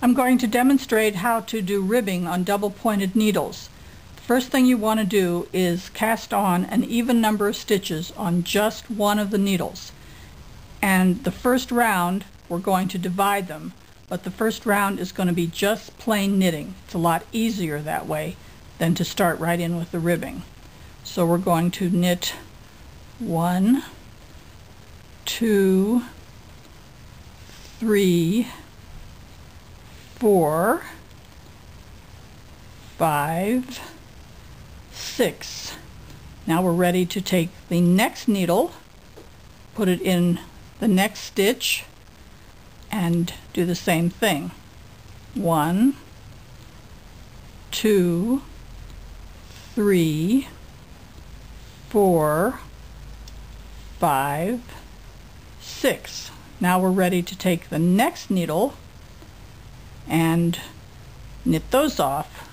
I'm going to demonstrate how to do ribbing on double pointed needles. The first thing you want to do is cast on an even number of stitches on just one of the needles. And the first round we're going to divide them, but the first round is going to be just plain knitting. It's a lot easier that way than to start right in with the ribbing. So we're going to knit 1, 2, 3, 4, 5, 6. Now we're ready to take the next needle, put it in the next stitch, and do the same thing. 1, 2, 3, 4, 5, 6. Now we're ready to take the next needle and knit those off.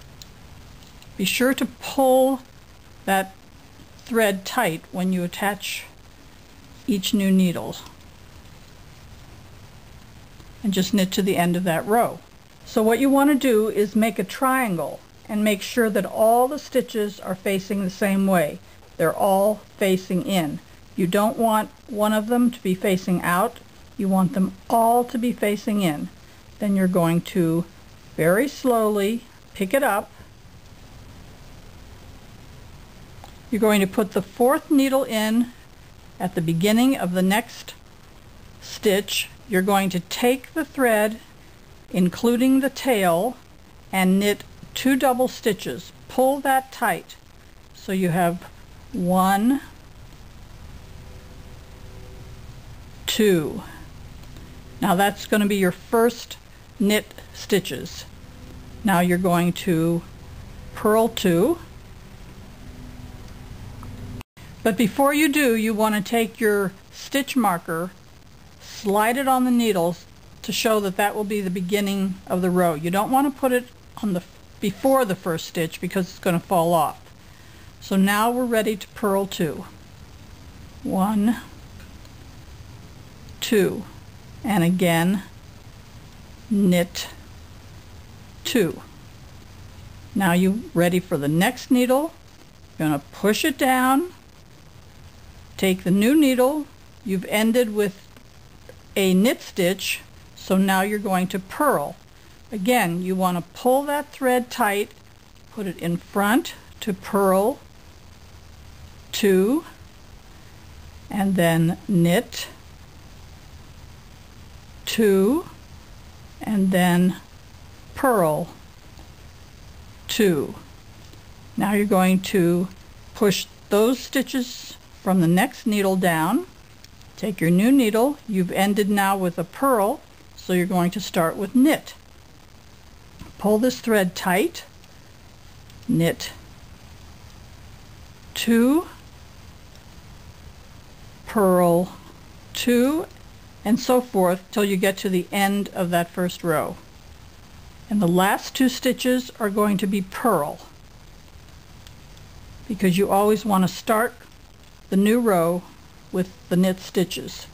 Be sure to pull that thread tight when you attach each new needle, and just knit to the end of that row. So what you want to do is make a triangle and make sure that all the stitches are facing the same way. They're all facing in. You don't want one of them to be facing out. You want them all to be facing in. Then you're going to very slowly pick it up. You're going to put the fourth needle in at the beginning of the next stitch. You're going to take the thread, including the tail, and knit 2 double stitches. Pull that tight so you have 1, 2. Now that's going to be your first knit stitches. Now you're going to purl 2. But before you do, you want to take your stitch marker, slide it on the needles to show that that will be the beginning of the row. You don't want to put it on the before the first stitch because it's going to fall off. So now we're ready to purl 2. 1, 2, and again knit 2. Now you're ready for the next needle. You're going to push it down, take the new needle. You've ended with a knit stitch, so now you're going to purl. Again, you want to pull that thread tight, put it in front to purl 2, and then knit 2, and then purl 2. Now you're going to push those stitches from the next needle down. Take your new needle. You've ended now with a purl, so you're going to start with knit. Pull this thread tight, knit 2, purl 2, and so forth till you get to the end of that first row. And the last 2 stitches are going to be purl, because you always want to start the new row with the knit stitches.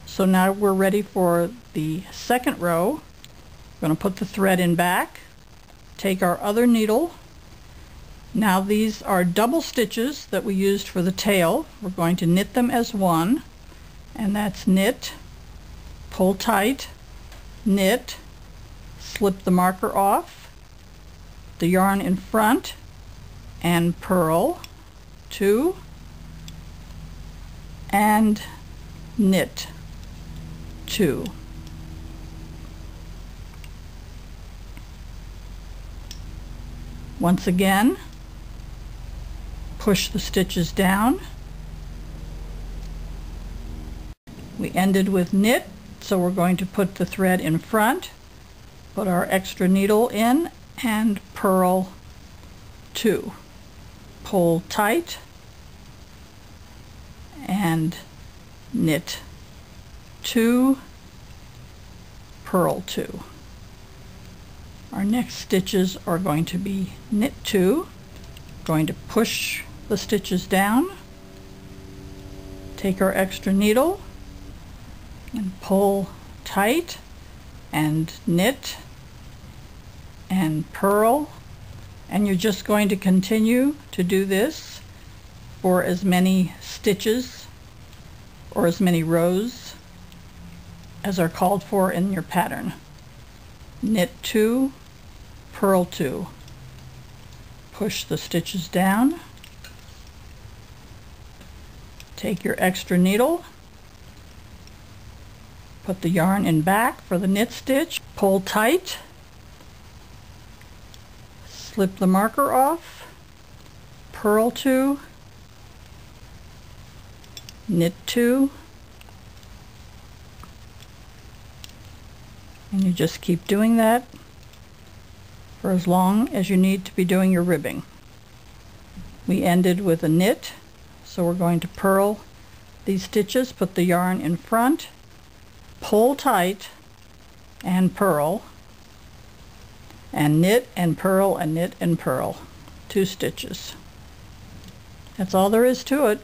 So now we're ready for the second row. We're going to put the thread in back, take our other needle. Now these are double stitches that we used for the tail. We're going to knit them as one, and that's knit, pull tight, knit, slip the marker off, the yarn in front, and purl 2, and knit 2. Once again, push the stitches down. We ended with knit, so we're going to put the thread in front, put our extra needle in, and purl 2. Pull tight and knit 2, purl 2. Our next stitches are going to be knit 2. Going to push the stitches down, take our extra needle and pull tight and knit and purl, and you're just going to continue to do this for as many stitches or as many rows as are called for in your pattern. Knit 2, purl 2. Push the stitches down. Take your extra needle, put the yarn in back for the knit stitch, pull tight, slip the marker off, purl 2, knit 2, and you just keep doing that for as long as you need to be doing your ribbing. We ended with a knit, so we're going to purl these stitches, put the yarn in front, pull tight, and purl, and knit and purl and knit and purl. 2 stitches. That's all there is to it.